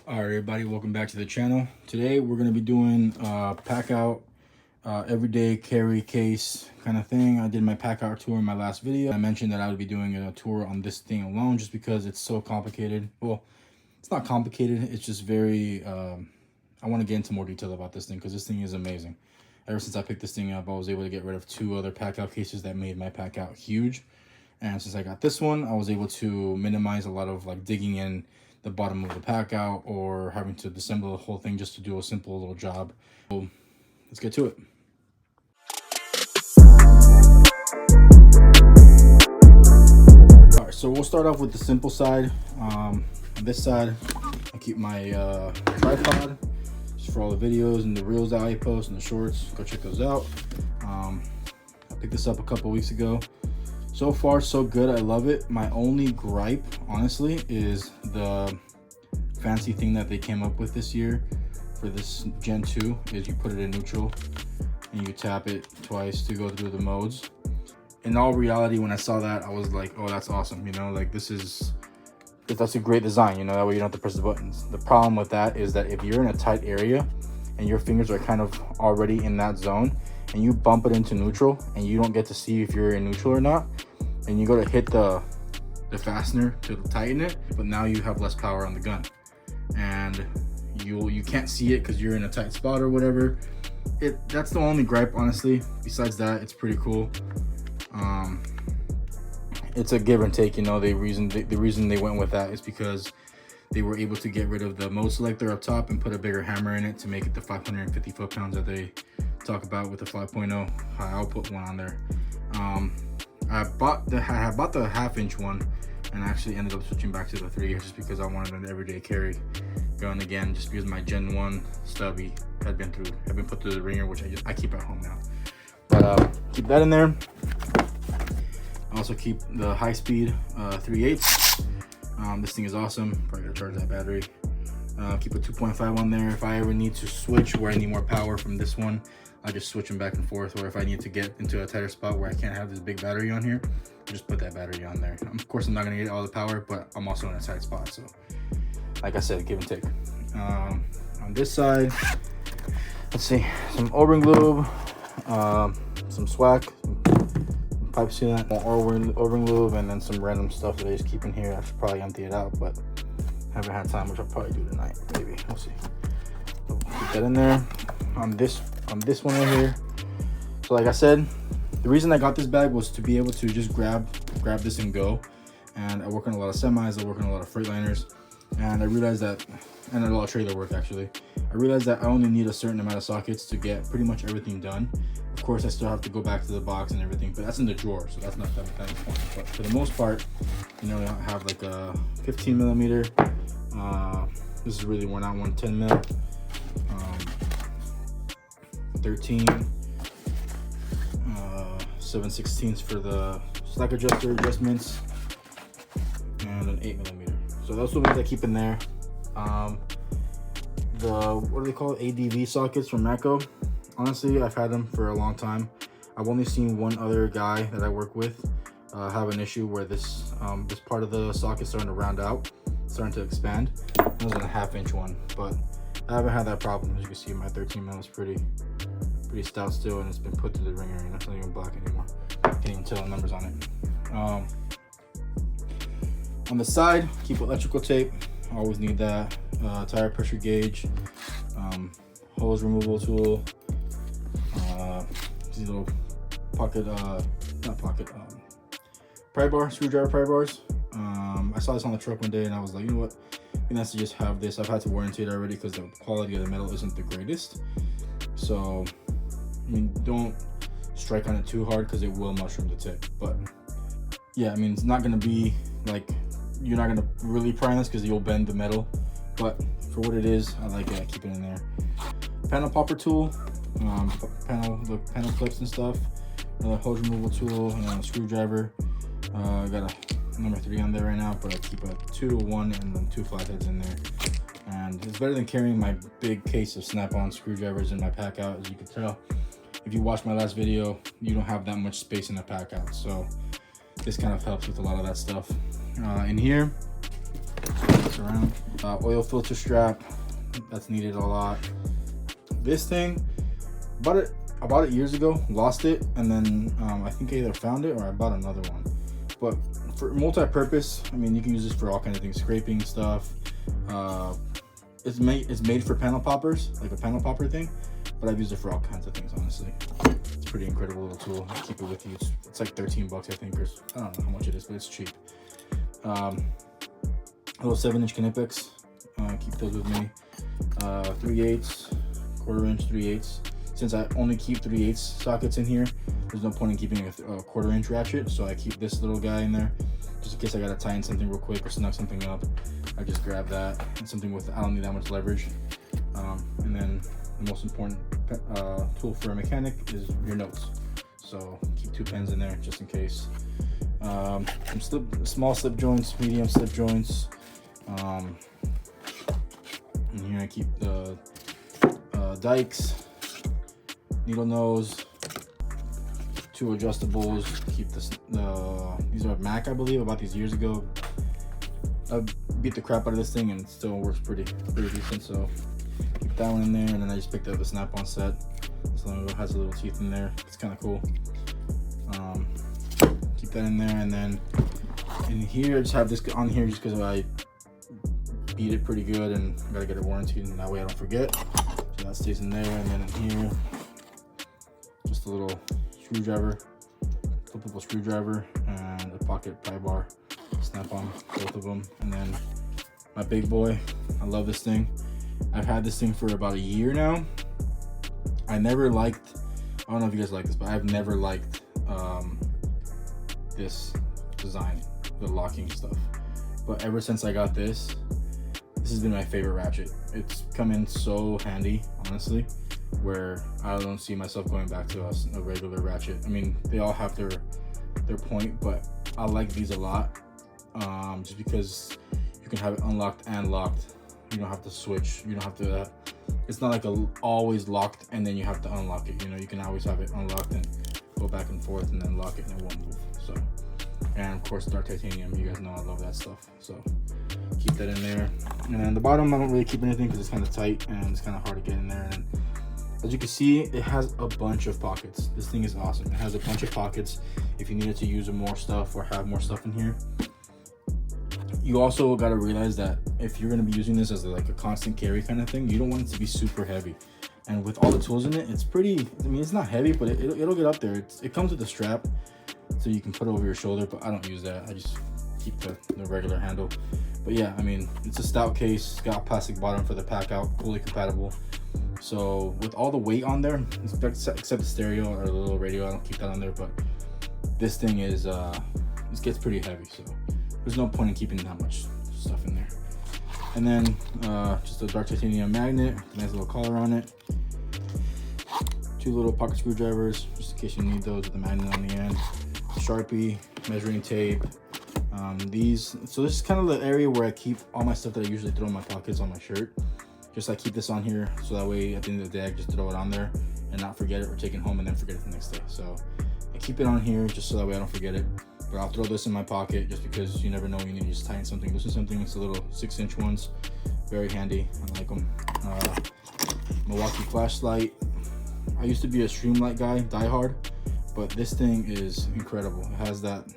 All right, everybody, welcome back to the channel. Today we're going to be doing pack out everyday carry case kind of thing. I did my pack out tour in my last video. I mentioned that I would be doing a tour on this thing alone just because it's so complicated. Well, it's not complicated, it's just very I want to get into more detail about this thing because this thing is amazing. Ever since I picked this thing up, I was able to get rid of 2 other pack out cases that made my pack out huge, and since I got this one, I was able to minimize a lot of like digging in the bottom of the pack out or having to disassemble the whole thing just to do a simple little job. So let's get to it. All right, so we'll start off with the simple side. On this side, I keep my tripod just for all the videos and the reels that I post and the shorts. Go check those out. I picked this up a couple weeks ago. So far, so good. I love it. My only gripe, honestly, is the fancy thing that they came up with this year for this Gen 2 is you put it in neutral and you tap it twice to go through the modes. In all reality, when I saw that, I was like, oh, that's awesome. You know, like that's a great design, you know, that way you don't have to press the buttons. The problem with that is that if you're in a tight area and your fingers are kind of already in that zone and you bump it into neutral and you don't get to see if you're in neutral or not, and you go to hit the fastener to tighten it, but now you have less power on the gun and you can't see it because you're in a tight spot or whatever. That's the only gripe, honestly. Besides that, it's pretty cool. It's a give and take, you know. The reason they went with that is because they were able to get rid of the mode selector up top and put a bigger hammer in it to make it the 550 foot-pounds that they talk about with the 5.0 high output one on there. I bought the half-inch one and actually ended up switching back to the 3 just because I wanted an everyday carry gun again, just because my Gen 1 stubby had been put through the ringer, which I keep at home now. But keep that in there. I also keep the high-speed 3/8. This thing is awesome. Probably gotta charge that battery. Keep a 2.5 on there. If I ever need to switch where I need more power from this one, I just switch them back and forth, or if I need to get into a tighter spot where I can't have this big battery on here, I just put that battery on there. Of course, I'm not gonna get all the power, but I'm also in a tight spot, so like I said, give and take. On this side, let's see, some O-ring lube, some swag, some pipe sealant, more O-ring lube, and then some random stuff that I just keep in here. I should probably empty it out, but haven't had time, which I'll probably do tonight, maybe. We'll see. So keep that in there. On this one right here. So like I said, the reason I got this bag was to be able to just grab this and go. And I work on a lot of semis, I work on a lot of Freightliners, and I realized that, and a lot of trailer work actually, I realized that I only need a certain amount of sockets to get pretty much everything done. Of course, I still have to go back to the box and everything, but that's in the drawer, so that's not that important. But for the most part, you know, I have like a 15 millimeter. This is really worn out one, 10 mil. 13 7/16 for the slack adjuster adjustments, and an 8 millimeter. So those are the ones I keep in there. The what do they call it, ADV sockets from Mako. Honestly, I've had them for a long time. I've only seen one other guy that I work with have an issue where this part of the socket is starting to round out, starting to expand. This is a half-inch one, but I haven't had that problem. As you can see, my 13 mil is pretty stout still, and it's been put to the ringer, and it's not even black anymore. Can't even tell the numbers on it. On the side, keep electrical tape. Always need that. Tire pressure gauge, hose removal tool, these little pocket, pry bar, screwdriver pry bars. I saw this on the truck one day, and I was like, you know what? I think that's to just have this. I've had to warranty it already because the quality of the metal isn't the greatest. So, I mean, don't strike on it too hard because it will mushroom the tip. But yeah, I mean, it's not going to be like, you're not going to really pry on this because you'll bend the metal. But for what it is, I like it. I keep it in there. Panel popper tool, the panel clips and stuff. Another hose removal tool, and a screwdriver. I got a number 3 on there right now, but I keep a 2, 1, and then 2 flatheads in there. And it's better than carrying my big case of snap-on screwdrivers in my pack out. As you can tell, if you watched my last video, you don't have that much space in the pack out, so this kind of helps with a lot of that stuff. In here, this around, Oil filter strap, that's needed a lot. This thing, I bought it years ago, lost it, and then I think I either found it or I bought another one. But for multi-purpose, I mean, you can use this for all kinds of things, scraping stuff. It's made for panel poppers, like a panel popper thing, but I've used it for all kinds of things, honestly. It's a pretty incredible little tool. Keep it with you. It's like 13 bucks, I think, or I don't know how much it is, but it's cheap. Little 7-inch Knipex, keep those with me. 3/8, 1/4 inch 3/8. Since I only keep 3/8 sockets in here, there's no point in keeping a 1/4 inch ratchet, so I keep this little guy in there just in case I gotta tighten something real quick or snug something up. I just grab that. It's something with, I don't need that much leverage. And then the most important tool for a mechanic is your notes. So keep 2 pens in there just in case. Some small slip joints, medium slip joints. And here I keep the dikes, needle nose, 2 adjustables. Keep these are Mac, I believe. I bought these years ago. I beat the crap out of this thing and it still works pretty decent. So keep that one in there, and then I just picked up the snap-on set. This one has a little teeth in there. It's kind of cool. Keep that in there, and then in here I just have this on here just because I beat it pretty good and I gotta get it warranted, and that way I don't forget. So that stays in there, and then in here just a little screwdriver, flippable screwdriver, and a pocket pry bar. Snap on both of them. And then my big boy, I love this thing. I've had this thing for about a year now. I never liked, I don't know if you guys like this, but I've never liked this design, the locking stuff. But ever since I got this has been my favorite ratchet. It's come in so handy, honestly, where I don't see myself going back to a regular ratchet. I mean, they all have their point, but I like these a lot, just because you can have it unlocked and locked. You don't have to switch. You don't have to, it's not like always locked and then you have to unlock it. You know, you can always have it unlocked and go back and forth and then lock it and it won't move. So, and of course, dark titanium. You guys know I love that stuff. So keep that in there. And then the bottom, I don't really keep anything because it's kind of tight and it's kind of hard to get in there. And as you can see, it has a bunch of pockets. This thing is awesome. It has a bunch of pockets if you needed to use more stuff or have more stuff in here. You also got to realize that if you're going to be using this as like a constant carry kind of thing, you don't want it to be super heavy. And with all the tools in it, it's pretty, I mean, it's not heavy, but it'll get up there. It comes with a strap so you can put it over your shoulder, but I don't use that. I just keep the regular handle. But yeah, I mean, it's a stout case. It's got a plastic bottom for the pack out, fully compatible. So with all the weight on there, except the stereo or the little radio, I don't keep that on there, but this thing is, this gets pretty heavy. So there's no point in keeping that much stuff in there. And then just a dark titanium magnet, nice little collar on it. 2 little pocket screwdrivers, just in case you need those with the magnet on the end. Sharpie, measuring tape. So this is kind of the area where I keep all my stuff that I usually throw in my pockets on my shirt. Just I keep this on here so that way at the end of the day I can just throw it on there and not forget it or take it home and then forget it the next day. So I keep it on here just so that way I don't forget it. But I'll throw this in my pocket just because you never know when you need to just tighten something. This is something that's a little 6-inch ones. Very handy. I like them. Milwaukee flashlight. I used to be a Streamlight guy, diehard, but this thing is incredible. It has that,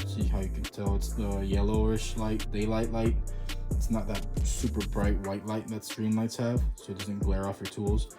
see how you can tell, it's the yellowish light, daylight light. It's not that super bright white light that Streamlights have, so it doesn't glare off your tools.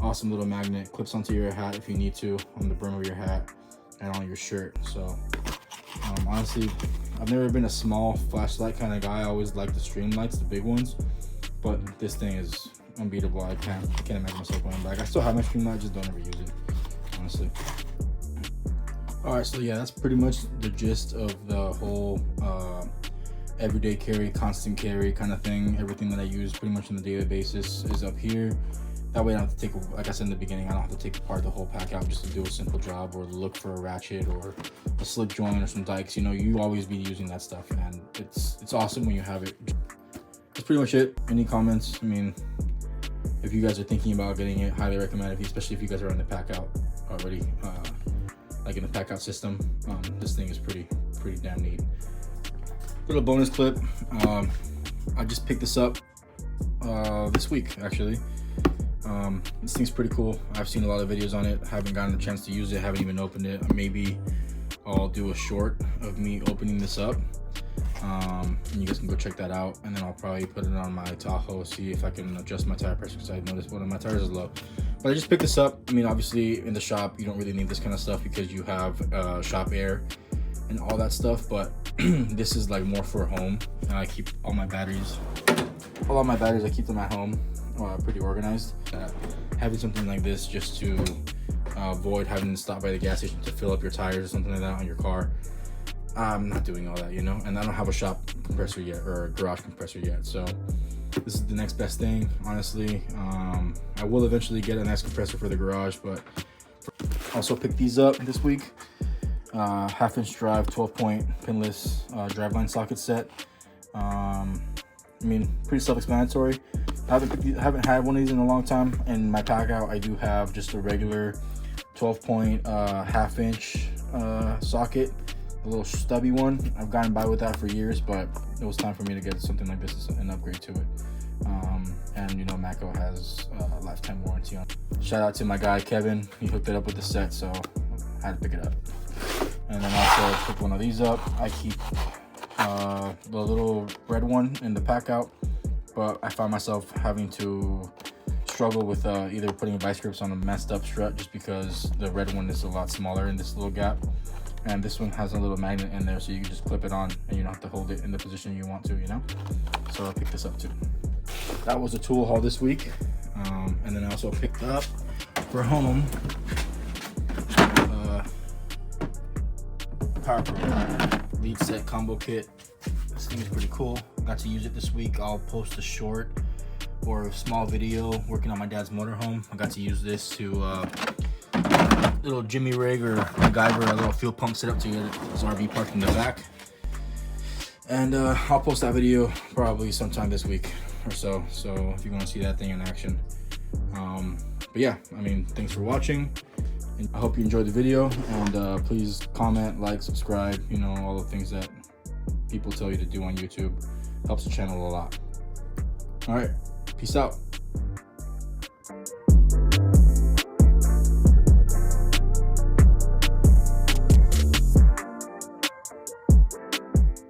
Awesome little magnet, clips onto your hat if you need to, on the brim of your hat and on your shirt. So honestly, I've never been a small flashlight kind of guy. I always like the Streamlights, the big ones, but this thing is unbeatable. I can't imagine myself going back. I still have my Streamlight, just don't ever use it, honestly. All right, so yeah, that's pretty much the gist of the whole everyday carry, constant carry kind of thing. Everything that I use pretty much on a daily basis is up here. That way I don't have to take, like I said in the beginning, I don't have to take apart the whole pack out just to do a simple job or look for a ratchet or a slip joint or some dikes. You know, you always be using that stuff, and it's awesome when you have it. That's pretty much it. Any comments? I mean, if you guys are thinking about getting it, highly recommend it, especially if you guys are in the pack out already, like in the pack out system. This thing is pretty damn neat. Little bonus clip. I just picked this up this week actually. This thing's pretty cool. I've seen a lot of videos on it. Haven't gotten a chance to use it. Haven't even opened it. Maybe I'll do a short of me opening this up. And you guys can go check that out, and then I'll probably put it on my Tahoe, see if I can adjust my tire pressure, because I noticed one of my tires is low. But I just picked this up. I mean, obviously in the shop you don't really need this kind of stuff because you have shop air and all that stuff, but this is like more for home. And I keep all my batteries I keep them at home, pretty organized. Having something like this just to avoid having to stop by the gas station to fill up your tires or something like that on your car. I'm not doing all that, you know, and I don't have a shop compressor yet, or a garage compressor yet, so this is the next best thing, honestly. I will eventually get a nice compressor for the garage, but also picked these up this week. Half-inch drive, 12-point pinless driveline socket set. I mean, pretty self-explanatory. I haven't had one of these in a long time. In my pack out, I do have just a regular 12-point half-inch socket. A little stubby one. I've gotten by with that for years, but it was time for me to get something like this, an upgrade to it. And you know, Mako has a lifetime warranty on it. Shout out to my guy Kevin. He hooked it up with the set, so I had to pick it up. And then also pick one of these up. I keep the little red one in the pack out, but I found myself having to struggle with either putting vice grips on a messed up strut, just because the red one is a lot smaller in this little gap. And this one has a little magnet in there, so you can just clip it on and you don't have to hold it in the position you want to, you know? So I picked this up too. That was a tool haul this week. And then I also picked up for home power program lead set combo kit. This thing is pretty cool. Got to use it this week. I'll post a short or a small video working on my dad's motorhome. I got to use this to little Jimmy rig or MacGyver, a little fuel pump setup to get his RV parked in the back. And I'll post that video probably sometime this week or so. So if you want to see that thing in action. But yeah, I mean, thanks for watching. And I hope you enjoyed the video, and please comment, like, subscribe, you know, all the things that people tell you to do on YouTube. Helps the channel a lot. All right, peace out.